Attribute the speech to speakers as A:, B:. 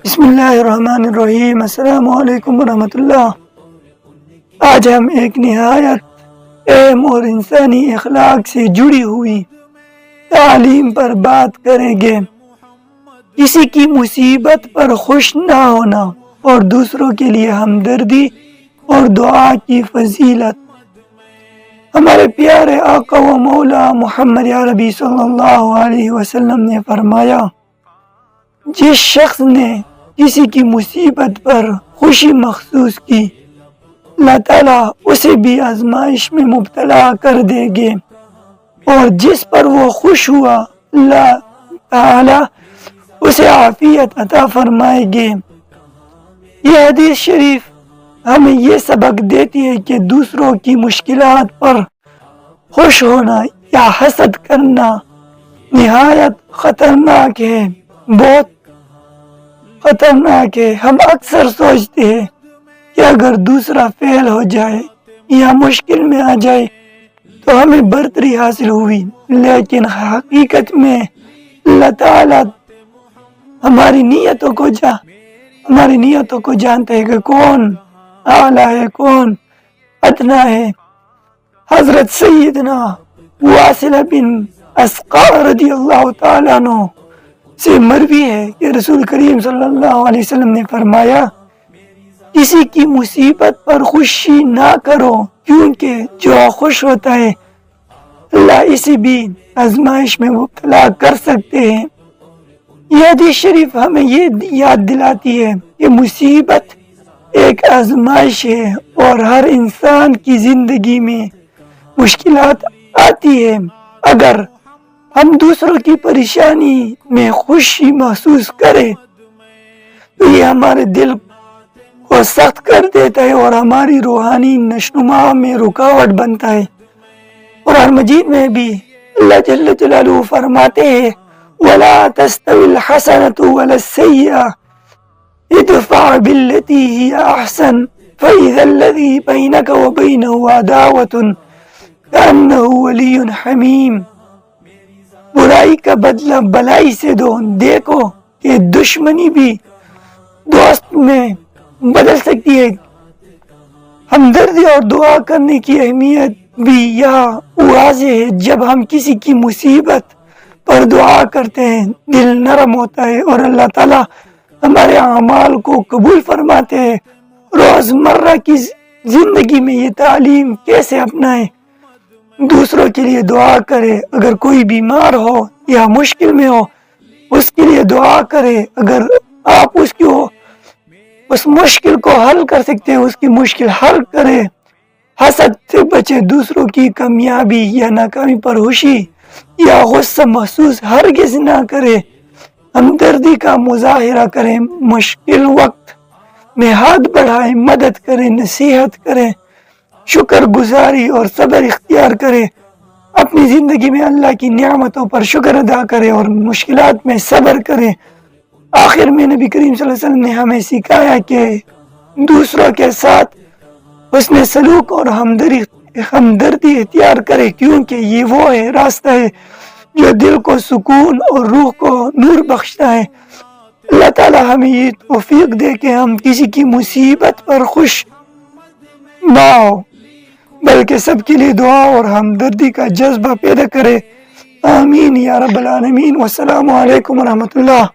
A: بسم اللہ الرحمن الرحیم۔ السلام علیکم ورحمۃ اللہ۔ آج ہم ایک نہایت اہم اور انسانی اخلاق سے جڑی ہوئی تعلیم پر بات کریں گے۔ کسی کی مصیبت پر خوش نہ ہونا اور دوسروں کے لیے ہمدردی اور دعا کی فضیلت۔ ہمارے پیارے آقا و مولا محمد عربی صلی اللہ علیہ وسلم نے فرمایا، جس شخص نے کسی کی مصیبت پر خوشی محسوس کی، اللہ تعالیٰ اسے بھی آزمائش میں مبتلا کر دے گے، اور جس پر وہ خوش ہوا اللہ تعالیٰ اسے عافیت عطا فرمائے گے۔ یہ حدیث شریف ہمیں یہ سبق دیتی ہے کہ دوسروں کی مشکلات پر خوش ہونا یا حسد کرنا نہایت خطرناک ہے، بہت خطرناک ہے۔ ہم اکثر سوچتے ہیں کہ اگر دوسرا فیل ہو جائے یا مشکل میں آ جائے تو ہمیں برتری حاصل ہوئی، لیکن حقیقت میں اللہ تعالیٰ ہماری نیتوں کو جانتا ہے کہ کون اعلیٰ ہے کون ادنا ہے۔ حضرت سیدنا واصلہ بن اسقع رضی اللہ تعالیٰ عنہ سے مروی ہے کہ رسول کریم صلی اللہ علیہ وسلم نے فرمایا، کسی کی مصیبت پر خوشی نہ کرو، کیونکہ جو خوش ہوتا ہے اللہ اسے بھی آزمائش میں مبتلا کر سکتے ہیں۔ یہ حدیث شریف ہمیں یہ یاد دلاتی ہے کہ مصیبت ایک آزمائش ہے اور ہر انسان کی زندگی میں مشکلات آتی ہے۔ اگر ہم دوسروں کی پریشانی میں خوشی محسوس کریں تو یہ ہمارے دل کو سخت کر دیتا ہے اور ہماری روحانی نشوونما میں رکاوٹ بنتا ہے۔ قرآن مجید میں بھی اللہ جل جلالہ فرماتے ہیں، وَلَا تَسْتَوِي الْحَسَنَةُ وَلَا السَّيِّئَةُ ادْفَعْ بِالَّتِي هِيَ أَحْسَنُ فَإِذَا الَّذِي بَيْنَكَ وَبَيْنَهُ عَدَاوَةٌ كَأَنَّهُ وَلِيٌّ حَمِيمٌ۔ برائی کا بدلہ بلائی سے دو، دیکھو کہ دشمنی بھی دوست میں بدل سکتی ہے۔ ہمدردی اور دعا کرنے کی اہمیت بھی یہاں واضح ہے۔ جب ہم کسی کی مصیبت پر دعا کرتے ہیں دل نرم ہوتا ہے اور اللہ تعالیٰ ہمارے اعمال کو قبول فرماتے ہیں۔ روزمرہ کی زندگی میں یہ تعلیم کیسے اپنائیں؟ دوسروں کے لیے دعا کرے، اگر کوئی بیمار ہو یا مشکل میں ہو اس کے لیے دعا کرے، اگر آپ اس مشکل کو حل کر سکتے ہیں اس کی مشکل حل کرے۔ حسد سے بچے، دوسروں کی کامیابی یا ناکامی پر خوشی یا غصہ محسوس ہرگز نہ کرے، ہمدردی کا مظاہرہ کریں، مشکل وقت میں ہاتھ بڑھائیں، مدد کریں، نصیحت کریں، شکر گزاری اور صبر اختیار کرے، اپنی زندگی میں اللہ کی نعمتوں پر شکر ادا کرے اور مشکلات میں صبر کرے۔ آخر میں نبی کریم صلی اللہ علیہ وسلم نے ہمیں سکھایا کہ دوسروں کے ساتھ حسن سلوک اور ہمدردی اختیار کرے، کیونکہ یہ وہ راستہ ہے جو دل کو سکون اور روح کو نور بخشتا ہے۔ اللہ تعالی ہمیں یہ توفیق دے کہ ہم کسی کی مصیبت پر خوش نہ ہو بلکہ سب کے لیے دعا اور ہمدردی کا جذبہ پیدا کرے۔ آمین یا رب العالمین۔ والسلام علیکم ورحمۃ اللہ۔